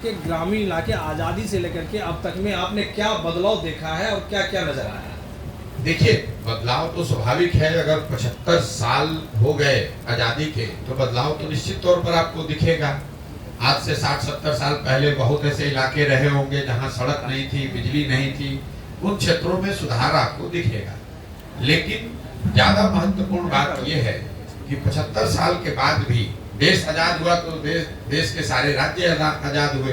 कि ग्रामीण इलाके आज़ादी से लेकर के अब तक में आपने क्या बदलाव देखा है और क्या क्या नजर आया है? देखिए, बदलाव तो स्वाभाविक है। अगर 75 साल हो गए आजादी के तो बदलाव तो निश्चित तौर पर आपको दिखेगा। आज से 60-70 साल पहले बहुत ऐसे इलाके रहे होंगे जहां सड़क नहीं थी, बिजली नहीं थी। उन क्षेत्रों में सुधार आपको दिखेगा। लेकिन ज्यादा महत्वपूर्ण बात यह है कि 75 साल के बाद भी देश आजाद हुआ तो देश के सारे राज्य आजाद हुए।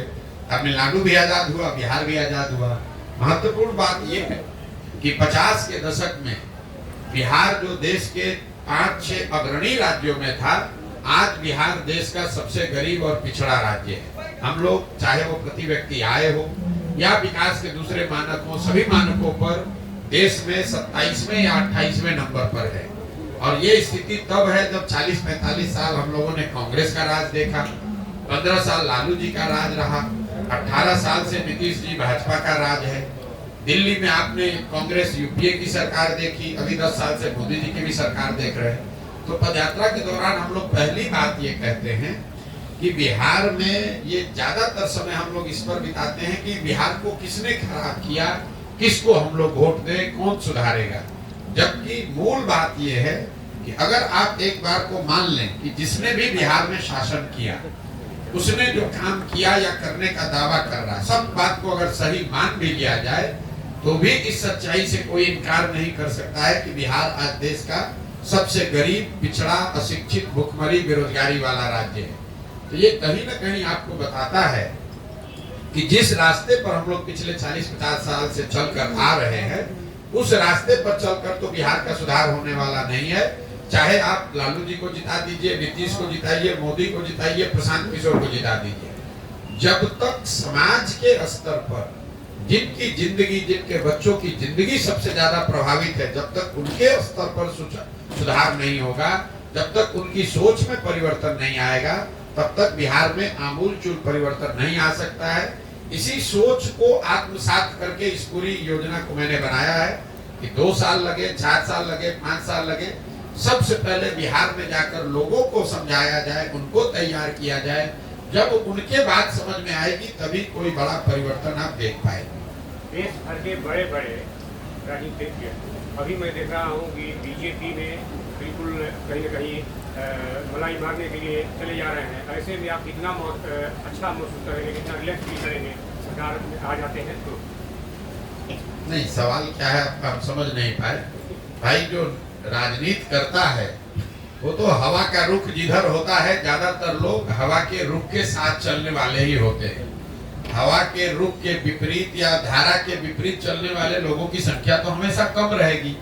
तमिलनाडु भी आजाद हुआ, बिहार भी आजाद हुआ। महत्वपूर्ण बात यह है कि 50 के दशक में बिहार जो देश के 5-6 अग्रणी राज्यों में था, आज बिहार देश का सबसे गरीब और पिछड़ा राज्य है। हम लोग चाहे वो प्रति व्यक्ति आय हो या विकास के दूसरे मानक हो, सभी मानकों पर देश में 27वें या 28वें नंबर पर है। और ये स्थिति तब है जब 40-45 साल हम लोगों ने कांग्रेस का राज देखा, 15 साल लालू जी का राज रहा, 18 साल से नीतीश जी भाजपा का राज है। दिल्ली में आपने कांग्रेस यूपीए की सरकार देखी, अभी 10 साल से मोदी जी की भी सरकार देख रहे हैं। तो पदयात्रा के दौरान हम लोग पहली बात ये कहते हैं कि बिहार में ये ज्यादातर समय हम लोग इस पर बिताते हैं कि बिहार को किसने खराब किया, किसको हम लोग वोट दें, कौन सुधारेगा। जबकि मूल बात यह है कि अगर आप एक बार को मान लें कि जिसने भी बिहार में शासन किया, उसने जो काम किया या करने का दावा कर रहा है, सब बात को अगर सही मान भी लिया जाए तो भी इस सच्चाई से कोई इनकार नहीं कर सकता है कि बिहार आज देश का सबसे गरीब, पिछड़ा, अशिक्षित, भुखमरी, बेरोजगारी वाला राज्य है। तो ये कहीं ना कहीं आपको बताता है कि जिस रास्ते पर हम लोग पिछले 40-50 साल से चलकर आ रहे हैं, उस रास्ते पर चलकर तो बिहार का सुधार होने वाला नहीं है। चाहे आप लालू जी को जिता दीजिए, नीतीश को जिताइए, मोदी को जिताइए, प्रशांत किशोर को जिता दीजिए, जब तक समाज के स्तर पर जिनकी जिंदगी, जिनके बच्चों की जिंदगी सबसे ज्यादा प्रभावित है, जब तक उनके स्तर पर सुधार नहीं होगा, जब तक उनकी सोच में परिवर्तन नहीं आएगा, तब तक बिहार में आमूलचूल परिवर्तन नहीं आ सकता है। इसी सोच को आत्मसात करके इस पूरी योजना को मैंने बनाया है कि 2 साल लगे, 4 साल लगे, 5 साल लगे, सबसे पहले बिहार में जाकर लोगों को समझाया जाए, उनको तैयार किया जाए। जब उनके बात समझ में आएगी तभी कोई बड़ा परिवर्तन आप देख पाएंगे। देश भर के बड़े बड़े राजनीतिज्ञ अभी मैं देख रहा हूँ कि बीजेपी में बिल्कुल कहीं न कहीं मलाई मारने के लिए चले जा रहे हैं। ऐसे में आप कितना अच्छा महसूस करेंगे, कितना रिलैक्स फील करेंगे सरकार में आ जाते हैं तो? नहीं, सवाल क्या है आपका हम समझ नहीं पाए। भाई, जो राजनीति करता है वो तो हवा का रुख जिधर होता है, ज्यादातर लोग हवा के रुख के साथ चलने वाले ही होते हैं। हवा के रुख के विपरीत या धारा के विपरीत चलने वाले लोगों की संख्या तो हमेशा कम रहेगी।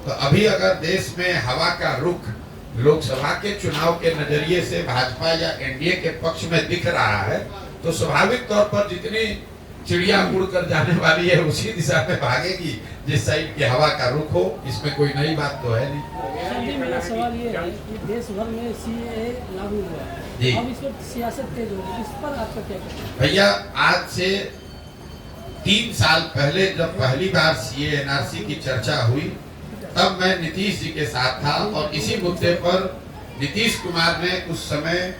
तो अभी अगर देश में हवा का रुख लोकसभा के चुनाव के नजरिए से भाजपा या एनडीए के पक्ष में दिख रहा है, तो स्वाभाविक तौर पर जितनी चिड़िया उड़ कर जाने वाली है उसी दिशा में भागेगी जिस साइड की हवा का रुख हो। इसमें कोई नई बात तो है नहीं। मेरा सवाल ये है कि देश भर में सीएए लागू हुआ है, अब इस पर सियासत तेज होगी, इस पर आपका क्या कहना है? भैया, आज से 3 साल पहले जब पहली बार सीए एनआरसी की चर्चा हुई, तब मैं नीतीश जी के साथ था और इसी मुद्दे पर नीतीश कुमार ने उस समय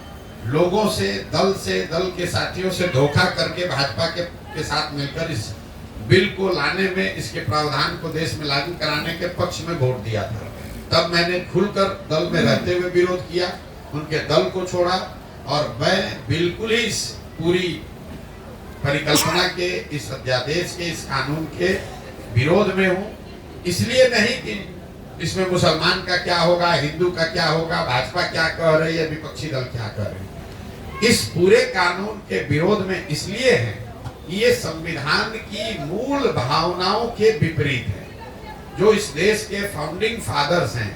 लोगों से, दल के साथियों से धोखा करके भाजपा के साथ मिलकर इस बिल को लाने में, इसके प्रावधान को देश में लागू कराने के पक्ष में वोट दिया था। तब मैंने खुलकर दल में रहते हुए विरोध किया, उनके दल को छोड़ा और मैं बिल्कुल ही इस पूरी परिकल्पना के, इस अध्यादेश के, इस कानून के विरोध में हूँ। इसलिए नहीं कि इसमें मुसलमान का क्या होगा, हिंदू का क्या होगा, भाजपा क्या कह रही है, विपक्षी दल क्या कह रहे हैं। इस पूरे कानून के विरोध में इसलिए है कि ये संविधान की मूल भावनाओं के विपरीत है। जो इस देश के फाउंडिंग फादर्स हैं,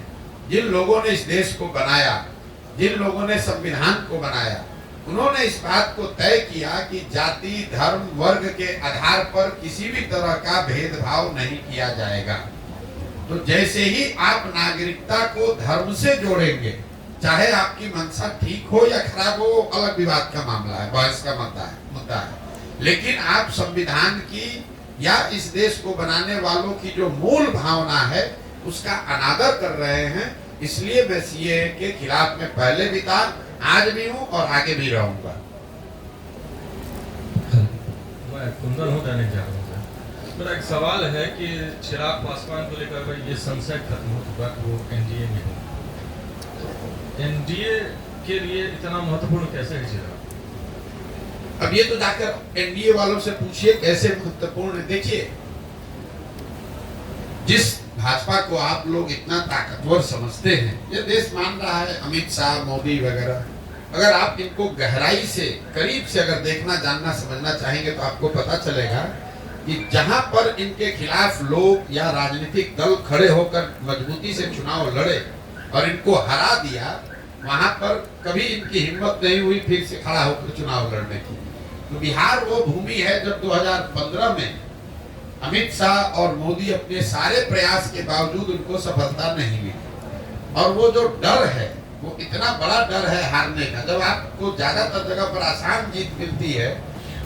जिन लोगों ने इस देश को बनाया, जिन लोगों ने संविधान को बनाया, उन्होंने इस बात को तय किया कि जाति, धर्म, वर्ग के आधार पर किसी भी तरह का भेदभाव नहीं किया जाएगा। तो जैसे ही आप नागरिकता को धर्म से जोड़ेंगे, चाहे आपकी मंशा ठीक हो या खराब हो, अलग विवाद का मामला है, बहस का मुद्दा है, लेकिन आप संविधान की या इस देश को बनाने वालों की जो मूल भावना है उसका अनादर कर रहे हैं। इसलिए मैं सीएए के खिलाफ में पहले भी था, आज भी हूं और आगे भी रहूंगा। मैं कुंदन हूँ दैनिक जागरण से। मेरा एक सवाल है कि चिराग पासवान को लेकर भाई ये संशय खत्म हो चुका कि वो एनडीए में हो, एनडीए के लिए इतना महत्वपूर्ण कैसे है चिराग? अब ये तो जाकर एनडीए वालों से पूछिए कैसे महत्वपूर्ण। देखिए, जिस भाजपा को आप लोग इतना ताकतवर समझते हैं, ये देश मान रहा है, अमित शाह, मोदी वगैरह, अगर आप इनको गहराई से, करीब से अगर देखना, जानना, समझना चाहेंगे तो आपको पता चलेगा कि जहां पर इनके खिलाफ लोग या राजनीतिक दल खड़े होकर मजबूती से चुनाव लड़े और इनको हरा दिया, वहां पर कभी इनकी हिम्मत नहीं हुई फिर से खड़ा होकर चुनाव लड़ने की। तो बिहार वो भूमि है जब 2015 में अमित शाह और मोदी अपने सारे प्रयास के बावजूद उनको सफलता नहीं मिली, और वो जो डर है, वो इतना बड़ा डर है हारने का। जब आपको ज्यादातर जगह पर आसान जीत मिलती है,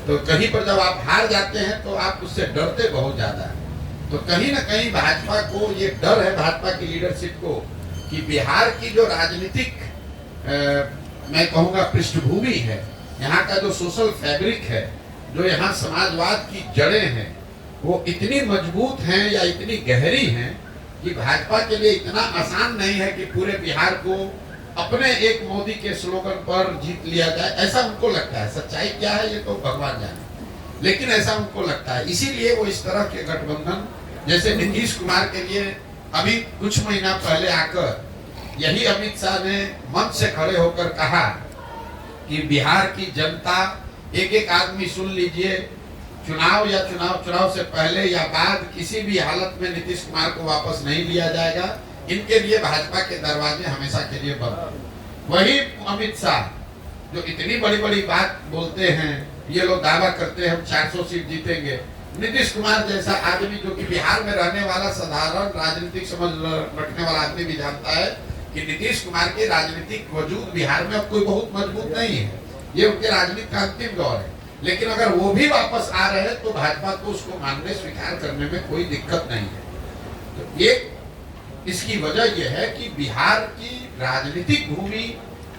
तो कहीं पर जब आप हार जाते हैं तो आप उससे डरते बहुत ज्यादा है। तो कहीं ना कहीं भाजपा को ये डर है, भाजपा की लीडरशिप को, कि बिहार की जो राजनीतिक मैं कहूँगा पृष्ठभूमि है, यहाँ का जो सोशल फैब्रिक है, जो यहाँ समाजवाद की जड़ें हैं, वो इतनी मजबूत हैं या इतनी गहरी हैं कि भाजपा के लिए इतना आसान नहीं है कि पूरे बिहार को अपने एक मोदी के स्लोगन पर जीत लिया जाए। ऐसा उनको लगता है। सच्चाई क्या है ये तो भगवान जाने, लेकिन ऐसा उनको लगता है। इसीलिए वो इस तरह के गठबंधन, जैसे नीतीश कुमार के लिए अभी कुछ महीना पहले आकर यही अमित शाह ने मंच से खड़े होकर कहा कि बिहार की जनता, एक एक आदमी सुन लीजिए, चुनाव से पहले या बाद किसी भी हालत में नीतीश कुमार को वापस नहीं लिया जाएगा। इनके लिए भाजपा के दरवाजे हमेशा के लिए बंद। वही अमित शाह जो इतनी बड़ी बड़ी बात बोलते हैं, ये लोग दावा करते हैं हम 400 सीट जीतेंगे। नीतीश कुमार जैसा आदमी जो कि बिहार में रहने वाला साधारण राजनीतिक समझ रखने वाला आदमी भी जानता है कि नीतीश कुमार के राजनीतिक वजूद बिहार में अब कोई बहुत मजबूत नहीं है। ये उनके राजनीति का अंतिम दौर है। लेकिन अगर वो भी वापस आ रहे हैं तो भाजपा को उसको मानने, स्वीकार करने में कोई दिक्कत नहीं है। तो ये इसकी वजह यह है कि बिहार की राजनीतिक भूमि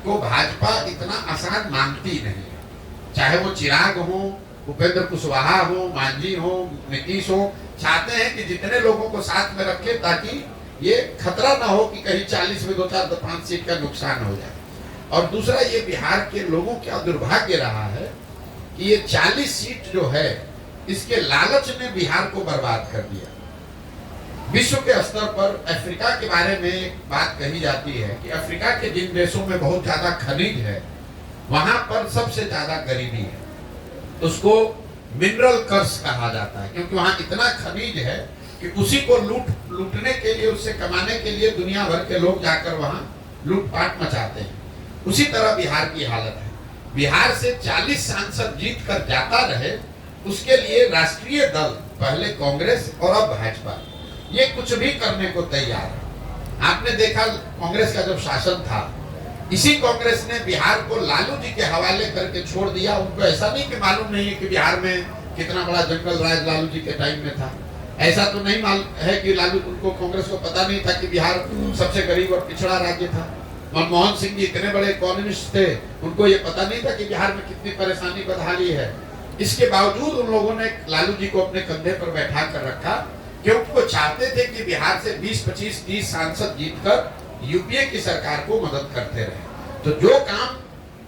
को भाजपा इतना आसान मानती नहीं है। चाहे वो चिराग हो, उपेंद्र कुशवाहा हो, मांझी हो, नीतीश हो, चाहते हैं कि जितने लोगों को साथ में रखे ताकि ये खतरा ना हो कि कहीं 40 में 2-4-5 सीट का नुकसान हो जाए। और दूसरा, ये बिहार के लोगों का दुर्भाग्य रहा है कि ये 40 सीट जो है, इसके लालच ने बिहार को बर्बाद कर दिया। विश्व के स्तर पर अफ्रीका के बारे में एक बात कही जाती है कि अफ्रीका के जिन देशों में बहुत ज्यादा खनिज है, वहां पर सबसे ज्यादा गरीबी है। उसको मिनरल कर्स कहा जाता है, क्योंकि वहां इतना खनिज है कि उसी को लूटने के लिए, उससे कमाने के लिए दुनिया भर के लोग जाकर वहां लूटपाट मचाते हैं। उसी तरह बिहार की हालत है। बिहार से 40 सांसद जीत कर जाता रहे, उसके लिए राष्ट्रीय दल, पहले कांग्रेस और अब भाजपा, ये कुछ भी करने को तैयार है। आपने देखा कांग्रेस का जब शासन था, इसी कांग्रेस ने बिहार को लालू जी के हवाले करके छोड़ दिया। उनको ऐसा नहीं कि मालूम नहीं है कि बिहार में कितना बड़ा जंगल राज लालू जी के टाइम में था। ऐसा तो नहीं मालूम है कि उनको कांग्रेस को पता नहीं था कि बिहार सबसे गरीब और पिछड़ा राज्य था। मनमोहन सिंह जी इतने बड़े इकोनॉमिस्ट थे, उनको ये पता नहीं था कि बिहार में कितनी परेशानी बदहाली है। इसके बावजूद उन लोगों ने लालू जी को अपने कंधे पर बैठा कर रखा, क्योंकि वो चाहते थे कि बिहार से 20, 25, 30 सांसद जीतकर यूपीए की सरकार को मदद करते रहे। तो जो काम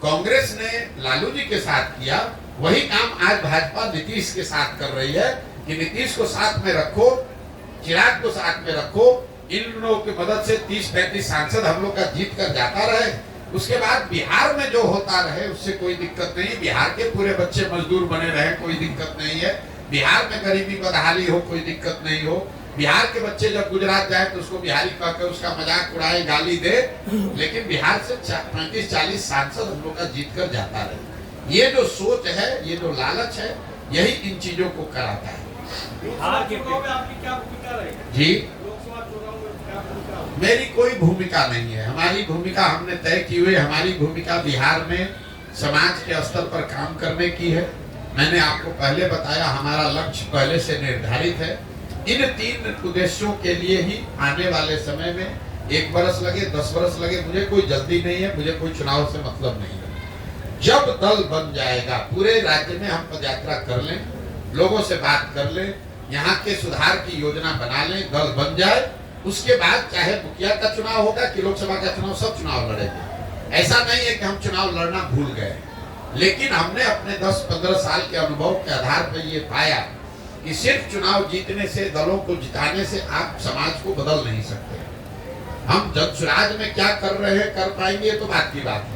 कांग्रेस ने लालू जी के साथ किया, वही काम आज भाजपा नीतीश के साथ कर रही है कि नीतीश को साथ में रखो, चिराग को साथ में रखो, इन लोगों की मदद से 30-35 सांसद हम लोग का जीत कर जाता रहे। उसके बाद बिहार में जो होता रहे उससे कोई दिक्कत नहीं। बिहार के पूरे बच्चे मजदूर बने रहे, कोई दिक्कत नहीं है। बिहार में गरीबी बदहाली हो, कोई दिक्कत नहीं हो। बिहार के बच्चे जब गुजरात जाए तो उसको बिहारी कहकर उसका मजाक उड़ाए, गाली दे, लेकिन बिहार से 35-40 सांसद हम लोग का जीत कर जाता रहे। ये जो सोच है, ये जो लालच है, यही इन चीजों को कराता है। बिहार के चुनाव में आपकी क्या भूमिका रहेगी? जी, लोकसभा चुनाव में क्या भूमिका होगी? मेरी कोई भूमिका नहीं है। हमारी भूमिका हमने तय की हुई। हमारी भूमिका बिहार में समाज के स्तर पर काम करने की है। मैंने आपको पहले बताया, हमारा लक्ष्य पहले से निर्धारित है। इन 3 उद्देश्यों के लिए ही आने वाले समय में 1 बरस लगे, 10 बरस लगे, मुझे कोई जल्दी नहीं है, मुझे कोई चुनाव से मतलब नहीं है। जब दल बन जाएगा, पूरे राज्य में हम पदयात्रा कर लें, लोगों से बात कर ले, यहाँ के सुधार की योजना बना ले, दल बन जाए, उसके बाद चाहे मुखिया का चुनाव होगा कि लोकसभा का चुनाव, सब चुनाव लड़ेंगे। ऐसा नहीं है कि हम चुनाव लड़ना भूल गए, लेकिन हमने अपने 10-15 साल के अनुभव के आधार पर ये पाया कि सिर्फ चुनाव जीतने से, दलों को जिताने से आप समाज को बदल नहीं सकते। हम जनसुराज में क्या कर रहे हैं, कर पाएंगे, तो बात की बात है।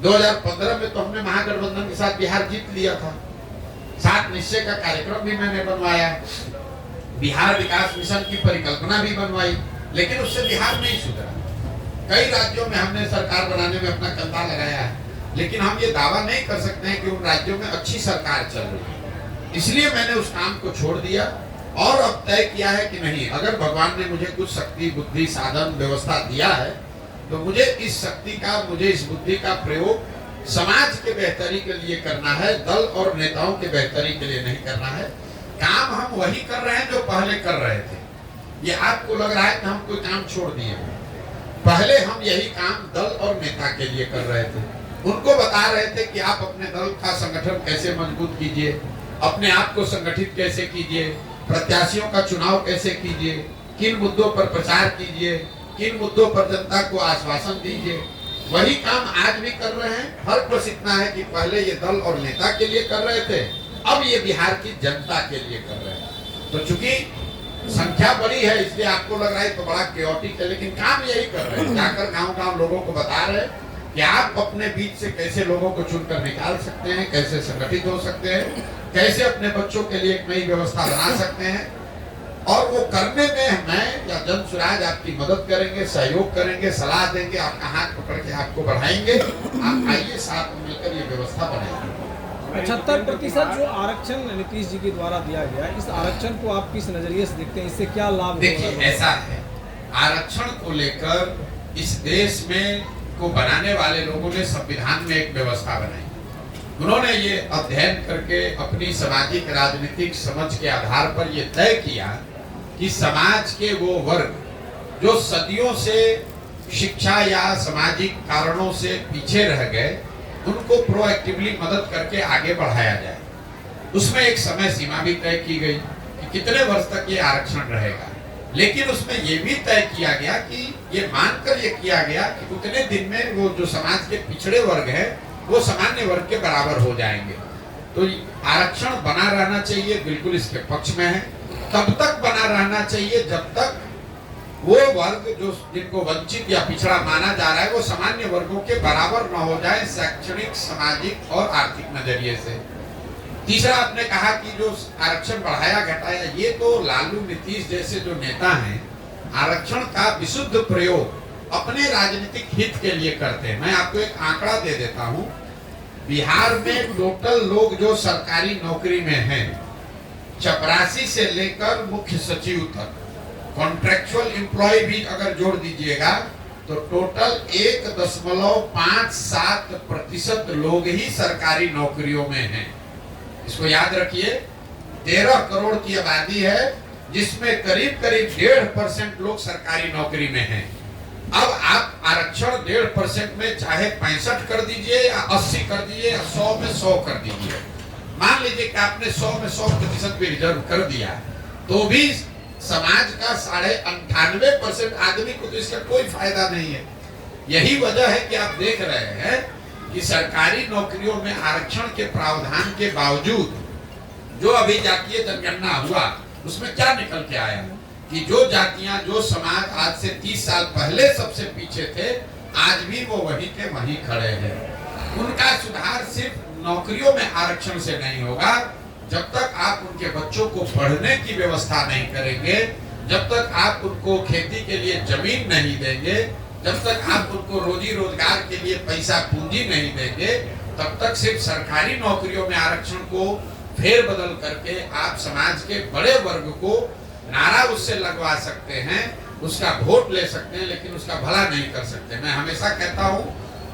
2015 में तो हमने महागठबंधन के साथ बिहार जीत लिया था। 7 निश्चय का कार्यक्रम भी मैंने बनवाया, बिहार विकास मिशन की परिकल्पना भी बनवाई, लेकिन उससे बिहार नहीं सुधरा। कई राज्यों में हमने सरकार बनाने में अपना कंधा लगाया है, लेकिन हम ये दावा नहीं कर सकते हैं कि उन राज्यों में अच्छी सरकार चल रही है। इसलिए मैंने उस काम को छोड़ दिया और अब तय किया है कि नहीं, अगर भगवान ने मुझे कुछ शक्ति, बुद्धि, साधन, व्यवस्था दिया है, तो मुझे इस शक्ति का, मुझे इस बुद्धि का प्रयोग समाज के बेहतरी के लिए करना है, दल और नेताओं के बेहतरी के लिए नहीं करना है। काम हम वही कर रहे हैं जो पहले कर रहे थे। ये आपको लग रहा है कि हम कोई काम छोड़ दिए, पहले हम यही काम दल और नेता के लिए कर रहे थे। उनको बता रहे थे कि आप अपने दल का संगठन कैसे मजबूत कीजिए, अपने आप को संगठित कैसे कीजिए, प्रत्याशियों का चुनाव कैसे कीजिए, किन मुद्दों पर प्रचार कीजिए, किन मुद्दों पर जनता को आश्वासन दीजिए। वही काम आज भी कर रहे हैं। फर्क बस इतना है कि पहले ये दल और नेता के लिए कर रहे थे, अब ये बिहार की जनता के लिए कर रहे हैं। तो चूंकि संख्या बड़ी है, इसलिए आपको लग रहा है तो बड़ा केओटिक है, लेकिन काम यही कर रहे हैं। जाकर गांव-गांव लोगों को बता रहे हैं कि आप अपने बीच से कैसे लोगों को चुनकर निकाल सकते हैं, कैसे संगठित हो सकते हैं, कैसे अपने बच्चों के लिए एक नई व्यवस्था बना सकते हैं। और वो करने में मैं या जनसुराज आपकी मदद करेंगे, सहयोग करेंगे, सलाह देंगे, आपका हाथ पकड़ के आपको बढ़ाएंगे। आप आइए, साथ मिलकर ये व्यवस्था बनाएंगे। 75% जो आरक्षण नीतीश जी के द्वारा दिया गया, इस आरक्षण को आप किस नजरिए से देखते हैं, इससे क्या लाभ? देखिए, ऐसा है, आरक्षण को लेकर इस देश में को बनाने वाले लोगों ने संविधान में एक व्यवस्था बनाई। उन्होंने ये अध्ययन करके अपनी सामाजिक राजनीतिक समझ के आधार पर ये तय किया कि समाज के वो वर्ग जो सदियों से शिक्षा या सामाजिक कारणों से पीछे रह गए, उनको प्रोएक्टिवली मदद करके आगे बढ़ाया जाए। उसमें एक समय सीमा भी तय की गई कि कितने वर्ष तक ये आरक्षण रहेगा, लेकिन उसमें ये भी तय किया गया कि ये मानकर ये किया गया कि उतने दिन में वो जो समाज के पिछड़े वर्ग है वो सामान्य वर्ग के बराबर हो जाएंगे। तो आरक्षण बना रहना चाहिए, बिल्कुल इसके पक्ष में है। तब तक बना रहना चाहिए जब तक वो वर्ग जो जिनको वंचित या पिछड़ा माना जा रहा है वो सामान्य वर्गों के बराबर न हो जाए, शैक्षणिक, सामाजिक और आर्थिक नजरिए से। तीसरा, आपने कहा कि जो आरक्षण बढ़ाया घटाया, ये तो लालू, नीतीश जैसे जो नेता हैं आरक्षण का विशुद्ध प्रयोग अपने राजनीतिक हित के लिए करते हैं। मैं आपको एक आंकड़ा दे देता हूं। बिहार में टोटल लोग जो सरकारी नौकरी में हैं, चपरासी से लेकर मुख्य सचिव तक, कॉन्ट्रेक्चुअल एम्प्लॉय भी अगर जोड़ दीजिएगा तो टोटल 1.57% लोग ही सरकारी नौकरियों में हैं। इसको याद रखिए, 13 करोड़ की आबादी है जिसमें करीब 1.5% लोग सरकारी नौकरी में हैं। अब आप आरक्षण 1.5% में चाहे 65 कर दीजिए या 80 कर दीजिए या 100 में 100 कर दीजिए, मान लीजिए कि आपने 100 में 100% भी रिजर्व कर दिया, तो भी समाज का 98.5% आदमी को तो इसका कोई फायदा नहीं है। यही वजह है कि आप देख रहे हैं कि सरकारी नौकरियों में आरक्षण के प्रावधान के बावजूद जो अभी जातीय जनगणना हुआ उसमें क्या निकल के आया कि जो जातियां, जो समाज आज से 30 साल पहले सबसे पीछे थे, आज भी वो वहीं के वहीं खड़े हैं। उनका सुधार सिर्फ नौकरियों में आरक्षण से नहीं होगा। जब तक आप उनके बच्चों को पढ़ने की व्यवस्था नहीं करेंगे, जब तक आप उनको खेती के लिए जमीन नहीं देंगे, जब तक आप उनको रोजी रोजगार के लिए पैसा पूंजी नहीं देंगे, तब तक सिर्फ सरकारी नौकरियों में आरक्षण को फेर बदल करके आप समाज के बड़े वर्ग को नारा उससे लगवा सकते हैं, उसका वोट ले सकते हैं, लेकिन उसका भला नहीं कर सकते। मैं हमेशा कहता हूं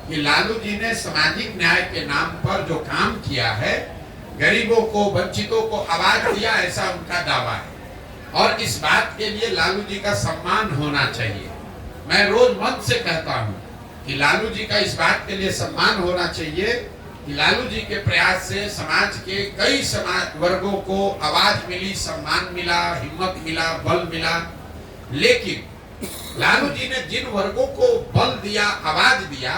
कि लालू जी ने सामाजिक न्याय के नाम पर जो काम किया है, गरीबों को, वंचितों को आवाज दिया, ऐसा उनका दावा है और इस बात के लिए लालू जी का सम्मान होना चाहिए। मैं रोज मन से कहता हूं कि लालू जी का इस बात के लिए सम्मान होना चाहिए कि लालू जी के प्रयास से समाज के कई समाज वर्गों को आवाज मिली, सम्मान मिला, हिम्मत मिला, बल मिला। लेकिन लालू जी ने जिन वर्गों को बल दिया, आवाज दिया,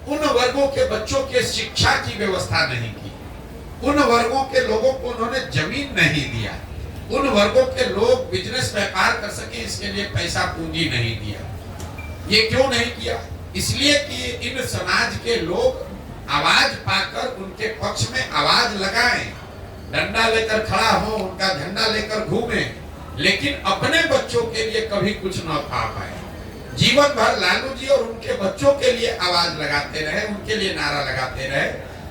उन वर्गों के बच्चों के शिक्षा की व्यवस्था नहीं की, उन वर्गों के लोगों को उन्होंने जमीन नहीं दिया, उन वर्गों के लोग बिजनेस व्यापार कर सके इसके लिए पैसा पूंजी नहीं दिया। ये क्यों नहीं किया? इसलिए कि इन समाज के लोग आवाज पाकर उनके पक्ष में आवाज लगाएं, डंडा लेकर खड़ा हो, उनका झंडा लेकर घूमे, लेकिन अपने बच्चों के लिए कभी कुछ न पा पाए। जीवन भर लालू जी और उनके बच्चों के लिए आवाज लगाते रहे, उनके लिए नारा लगाते रहे।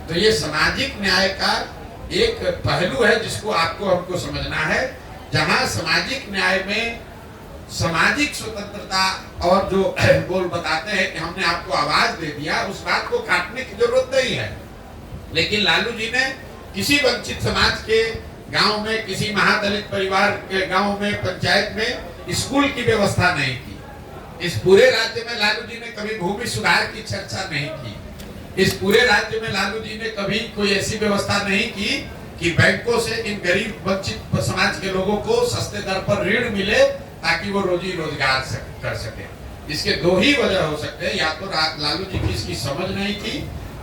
तो ये सामाजिक न्याय का एक पहलू है जिसको आपको हमको समझना है। जहां सामाजिक न्याय में सामाजिक स्वतंत्रता और जो बोल बताते हैं कि हमने आपको आवाज दे दिया, उस बात को काटने की जरूरत नहीं है। लेकिन लालू जी ने किसी वंचित समाज के गांव में, किसी महादलित परिवार के गांव में, पंचायत में स्कूल की व्यवस्था नहीं की। इस पूरे राज्य में लालू जी ने कभी भूमि सुधार की चर्चा नहीं की। इस पूरे राज्य में लालू जी ने कभी कोई ऐसी व्यवस्था नहीं की कि बैंकों से इन गरीब वंचित समाज के लोगों को सस्ते दर पर ऋण मिले ताकि वो रोजी रोजगार कर सके। इसके दो ही वजह हो सकते हैं, या तो लालू जी की इसकी समझ नहीं थी,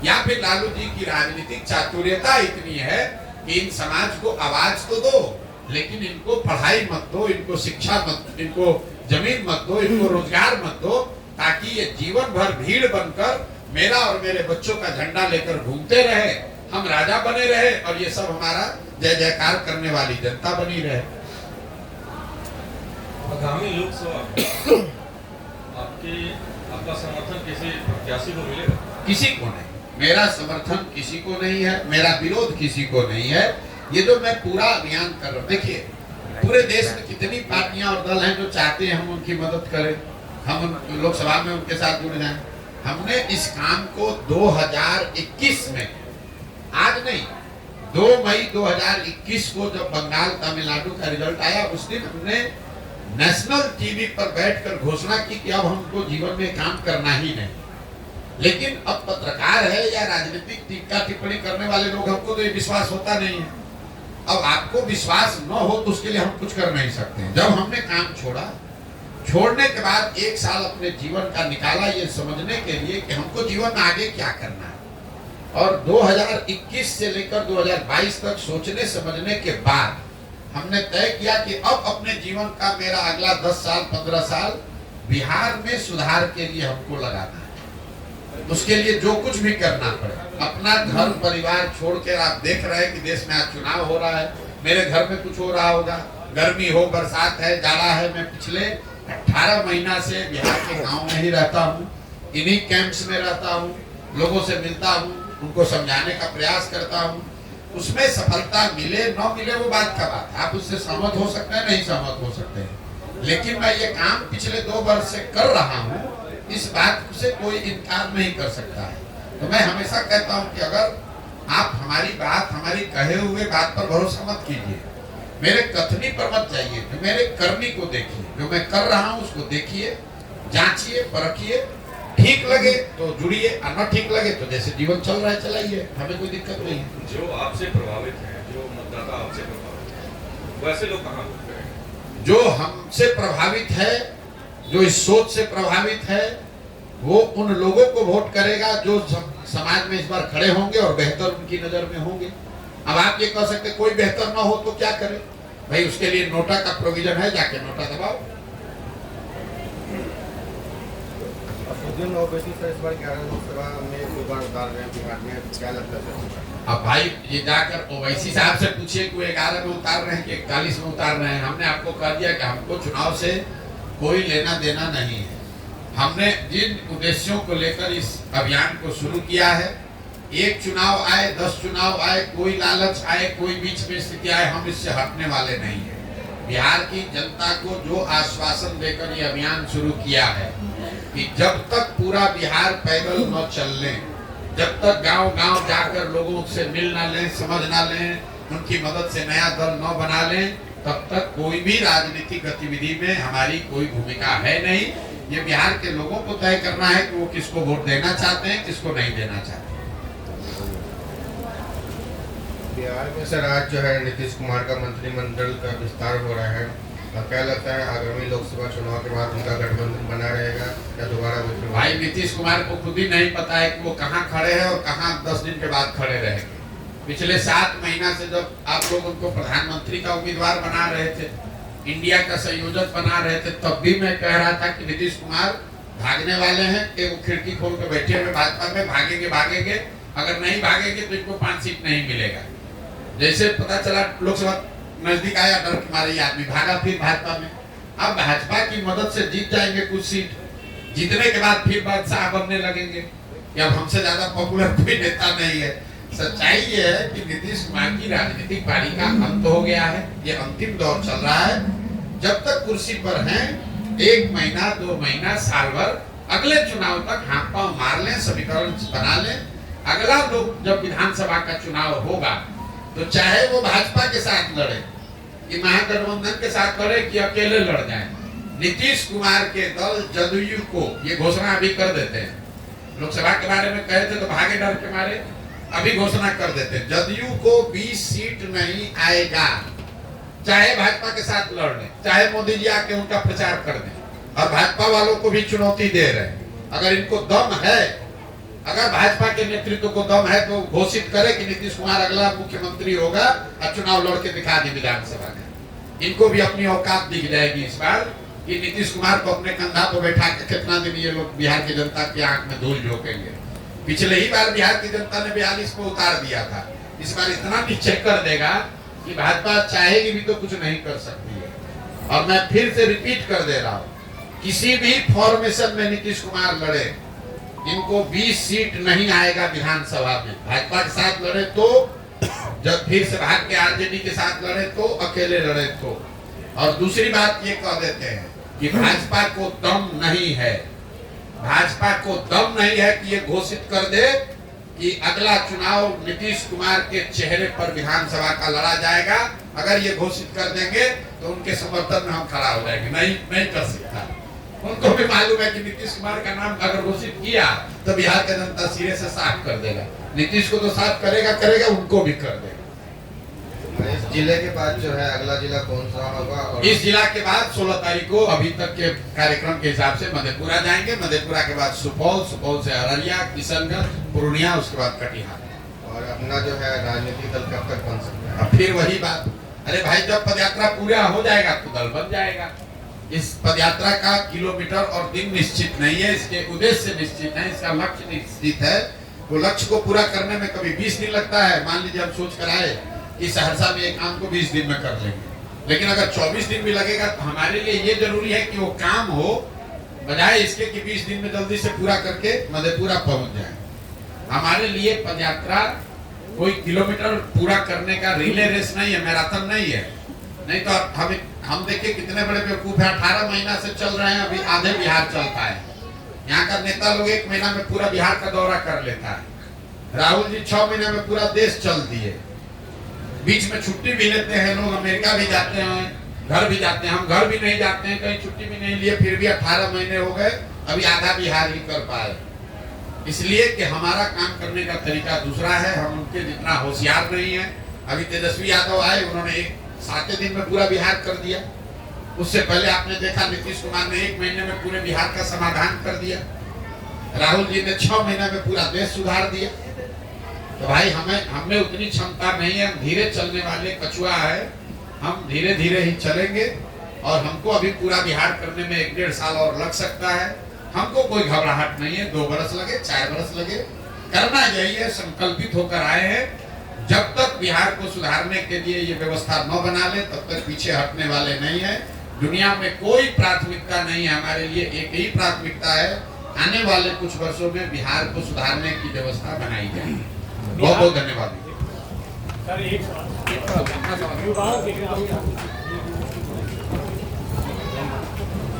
या फिर लालू जी की राजनीतिक चातुर्यता इतनी है कि इन समाज को आवाज तो दो, लेकिन इनको पढ़ाई मत दो, इनको शिक्षा मत, इनको जमीन मत दो, इनको रोजगार मत दो, ताकि ये जीवन भर भीड़ बनकर मेरा और मेरे बच्चों का झंडा लेकर घूमते रहे, हम राजा बने रहे और ये सब हमारा जय जयकार करने वाली जनता बनी रहे। आगामी लोकसभा आपका समर्थन किसी प्रत्याशी को मिलेगा? किसी को नहीं, मेरा समर्थन किसी को नहीं है, मेरा विरोध किसी को नहीं है। ये जो मैं पूरा अभियान कर रहा हूँ, देखिए पूरे देश में कितनी पार्टियां और दल हैं जो चाहते हैं हम उनकी मदद करें, हम लोकसभा में उनके साथ जुड़ जाएं। हमने इस काम को 2021 में, आज नहीं, 2 मई 2021 को जब बंगाल तमिलनाडु का रिजल्ट आया, उस दिन हमने नेशनल टीवी पर बैठकर घोषणा की कि अब हमको जीवन में काम करना ही नहीं। लेकिन अब पत्रकार है या राजनीतिक टीका टिप्पणी करने वाले लोग, हमको तो ये विश्वास होता नहीं है। अब आपको विश्वास न हो तो उसके लिए हम कुछ कर नहीं सकते हैं। जब हमने काम छोड़ा, छोड़ने के बाद 1 साल अपने जीवन का निकाला ये समझने के लिए कि हमको जीवन में आगे क्या करना है, और 2021 से लेकर 2022 तक सोचने समझने के बाद हमने तय किया कि अब अपने जीवन का मेरा अगला 10 साल 15 साल बिहार में सुधार के लिए हमको लगाना है। उसके लिए जो कुछ भी करना पड़े, अपना घर परिवार छोड़कर, आप देख रहे हैं कि देश में आज चुनाव हो रहा है, मेरे घर में कुछ हो रहा होगा, गर्मी हो, बरसात है, जाड़ा है, मैं पिछले 18 महीना से बिहार के गाँव में ही रहता हूँ, इन्हीं कैंप्स में रहता हूँ, लोगों से मिलता हूँ, उनको समझाने का प्रयास करता हूँ। उसमें सफलता मिले न मिले वो बात का बात है, आप उससे सहमत हो सकते हैं, नहीं सहमत हो सकते हैं, लेकिन मैं ये काम पिछले 2 वर्ष से कर रहा हूँ, इस बात से कोई इनकार नहीं कर सकता है। तो मैं हमेशा कहता हूँ कि अगर आप हमारी बात, हमारी कहे हुए बात पर भरोसा मत कीजिए, मेरे कथनी पर मत जाइए, तो मेरे करनी को देखिए, जो मैं कर रहा हूँ उसको देखिए, जांचिए, परखिए, ठीक लगे तो जुड़िए, और न ठीक लगे तो जैसे जीवन चल रहा है चलाइए, हमें कोई दिक्कत नहीं है। जो आपसे प्रभावित है, जो मतदाता आपसे प्रभावित है, वैसे लोग कहाँ वोट करेंगे? जो हमसे प्रभावित है, जो इस सोच से प्रभावित है, वो उन लोगों को वोट करेगा जो समाज में इस बार खड़े होंगे और बेहतर उनकी नजर में होंगे। अब आप ये कह सकते कोई बेहतर ना हो तो क्या करे भाई, उसके लिए नोटा का प्रोविजन है, जाके नोटा दबाओ। अब भाई ये जाकर ओवैसी साहब से पूछिए कि 11 में उतार रहे हैं कि 41 में उतार रहे हैं। हमने आपको कह दिया कि हमको चुनाव से कोई लेना देना नहीं है। हमने जिन उद्देश्यों को लेकर इस अभियान को शुरू किया है, एक चुनाव आए, 10 चुनाव आए, कोई लालच आए, कोई बीच में स्थिति आए, हम इससे हटने वाले नहीं है। बिहार की जनता को जो आश्वासन देकर ये अभियान शुरू किया है कि जब तक पूरा बिहार पैदल न चल लें, जब तक गांव-गांव जाकर लोगों से मिल ना लें, समझ ना लें, उनकी मदद से नया दल न बना लें, तब तक कोई भी राजनीतिक गतिविधि में हमारी कोई भूमिका है नहीं। ये बिहार के लोगों को तय करना है कि वो किसको वोट देना चाहते हैं, किसको नहीं देना चाहते हैं। बिहार में सर आज जो है नीतीश कुमार का मंत्रिमंडल का विस्तार हो रहा है और क्या लगता है आगामी लोकसभा चुनाव के बाद उनका गठबंधन बना रहेगा या दोबारा विक्रम? भाई नीतीश कुमार को खुद ही नहीं पता है कि वो कहाँ खड़े हैं और कहाँ 10 दिन के बाद खड़े रहेंगे। पिछले 7 महीना से जब आप लोग उनको प्रधानमंत्री का उम्मीदवार बना रहे थे, इंडिया का संयोजक बना रहे थे, तब भी मैं कह रहा था कि नीतीश कुमार भागने वाले हैं कि वो खिड़की खोल के बैठे हुए भाजपा में भागेंगे, अगर नहीं भागेंगे तो इनको 5 सीट नहीं मिलेगा। जैसे पता चला लोकसभा नजदीक आया, डर के मारे आदमी भागा फिर भाजपा में। अब भाजपा की मदद से जीत जाएंगे कुछ सीट, जीतने के बाद फिर बादशाह बनने लगेंगे कि अब हमसे ज्यादा पॉपुलर कोई नेता नहीं है। सच्चाई ये है कि नीतीश कुमार की राजनीतिक पारी का अंत हो गया है, ये अंतिम दौर चल रहा है। जब तक कुर्सी पर हैं 1 महीना 2 महीना साल भर, अगले चुनाव तक हाथ पांव मार लें, समीकरण बना लें। अगला लोग जब विधानसभा का चुनाव होगा तो चाहे वो भाजपा के साथ लड़े कि महागठबंधन के साथ लड़े कि अकेले लड़ जाए, नीतीश कुमार के दल जदयू को ये घोषणा अभी कर देते हैं। लोकसभा के बारे में कहे थे तो भागे डर के मारे, अभी घोषणा कर देते हैं जदयू को 20 सीट नहीं आएगा, चाहे भाजपा के साथ लड़ लें, चाहे मोदी जी आके उनका प्रचार कर दें। और भाजपा वालों को भी चुनौती दे रहे हैं, अगर इनको दम है, अगर भाजपा के नेतृत्व को दम है तो घोषित करे कि नीतीश कुमार अगला मुख्यमंत्री होगा और चुनाव लड़ के दिखा दी विधानसभा में। इनको भी अपनी औकात दिख जाएगी इस बार कि नीतीश कुमार को अपने कंधा पर बैठा के कितना दिन ये लोग बिहार की जनता की आंख में धूल झोंकेंगे। पिछले ही बार बिहार की जनता ने 42 को उतार दिया था, इस बार इतना निश्चय कर देगा कि भाजपा चाहेगी भी तो कुछ नहीं कर सकती है। और मैं फिर से रिपीट कर दे रहा हूँ, किसी भी फॉर्मेशन में नीतीश कुमार लड़े, इनको 20 सीट नहीं आएगा विधानसभा में। भाजपा के साथ लड़े तो, जब फिर से भाग के आरजेडी के साथ लड़े तो, अकेले लड़े तो। और दूसरी बात ये कह देते हैं कि भाजपा को दम नहीं है, भाजपा को दम नहीं है कि ये घोषित कर दे कि अगला चुनाव नीतीश कुमार के चेहरे पर विधानसभा का लड़ा जाएगा। अगर ये घोषित कर देंगे तो उनके समर्थन में हम खड़ा हो जाएंगे, नहीं कर सकता। उनको भी मालूम है कि नीतीश कुमार का नाम अगर घोषित किया तो बिहार का जनता सिरे से साफ कर देगा। नीतीश को तो साफ करेगा, उनको भी कर देगा। इस जिले के बाद जो है अगला जिला कौन सा होगा? और इस जिला के बाद 16 तारीख को अभी तक के कार्यक्रम के हिसाब से मधेपुरा जाएंगे, मधेपुरा के बाद सुपौल, सुपौल से अररिया, किशनगंज, पूर्णिया, उसके बाद कटिहार। और अपना जो है राजनीतिक दल कब तक बन सकता है? अब फिर वही बात, अरे भाई जब पदयात्रा पूरा हो जाएगा तो दल बन जाएगा। इस पदयात्रा का किलोमीटर और दिन निश्चित नहीं है, इसके उद्देश्य निश्चित है, इसका लक्ष्य निश्चित है। वो लक्ष्य को पूरा करने में कभी 20 दिन लगता है। मान लीजिए हम सोच कर आए कि सहरसा में एक काम को 20 दिन में कर लेंगे, लेकिन अगर 24 दिन भी लगेगा तो हमारे लिए ये जरूरी है कि वो काम हो, बजाय इसके कि 20 दिन में जल्दी से पूरा करके मधेपुरा पहुंच जाए। हमारे लिए पदयात्रा कोई किलोमीटर पूरा करने का रिले रेस नहीं है, मैराथन नहीं है। नहीं तो हम देखिए कितने बड़े बेवकूफ है, 18 महीना से चल रहे हैं, अभी आधे बिहार चलता है। यहाँ का नेता लोग 1 महीना में पूरा बिहार का दौरा कर लेता है। राहुल जी 6 महीने में पूरा देश चल दिए, बीच में छुट्टी भी लेते हैं लोग, अमेरिका भी जाते हैं, घर भी जाते हैं। हम घर भी नहीं जाते हैं, कहीं छुट्टी भी नहीं लिए, फिर भी 18 महीने हो गए, अभी आधा बिहार ही कर पाए। इसलिए कि हमारा काम करने का तरीका दूसरा है, हम उनके जितना होशियार नहीं है। अभी तेजस्वी यादव आए, उन्होंने 7 दिन में पूरा बिहार कर दिया। उससे पहले आपने देखा नीतीश कुमार ने 1 महीने में पूरे बिहार का समाधान कर दिया। राहुल जी ने 6 महीने में पूरा देश सुधार दिया। तो भाई हमें उतनी क्षमता नहीं है, हम धीरे चलने वाले कछुआ है, हम धीरे धीरे ही चलेंगे। और हमको अभी पूरा बिहार करने में 1-1.5 साल और लग सकता है। हमको कोई घबराहट नहीं है, 2 बरस लगे, 4 बरस लगे, करना यही है, संकल्पित होकर आए हैं। जब तक बिहार को सुधारने के लिए ये व्यवस्था न बना ले तब तक पीछे हटने वाले नहीं है। दुनिया में कोई प्राथमिकता नहीं है, हमारे लिए एक ही प्राथमिकता है, आने वाले कुछ वर्षों में बिहार को सुधारने की व्यवस्था बनाई जाएगी। बहुत बहुत धन्यवाद। सर एक युवाओं के लिए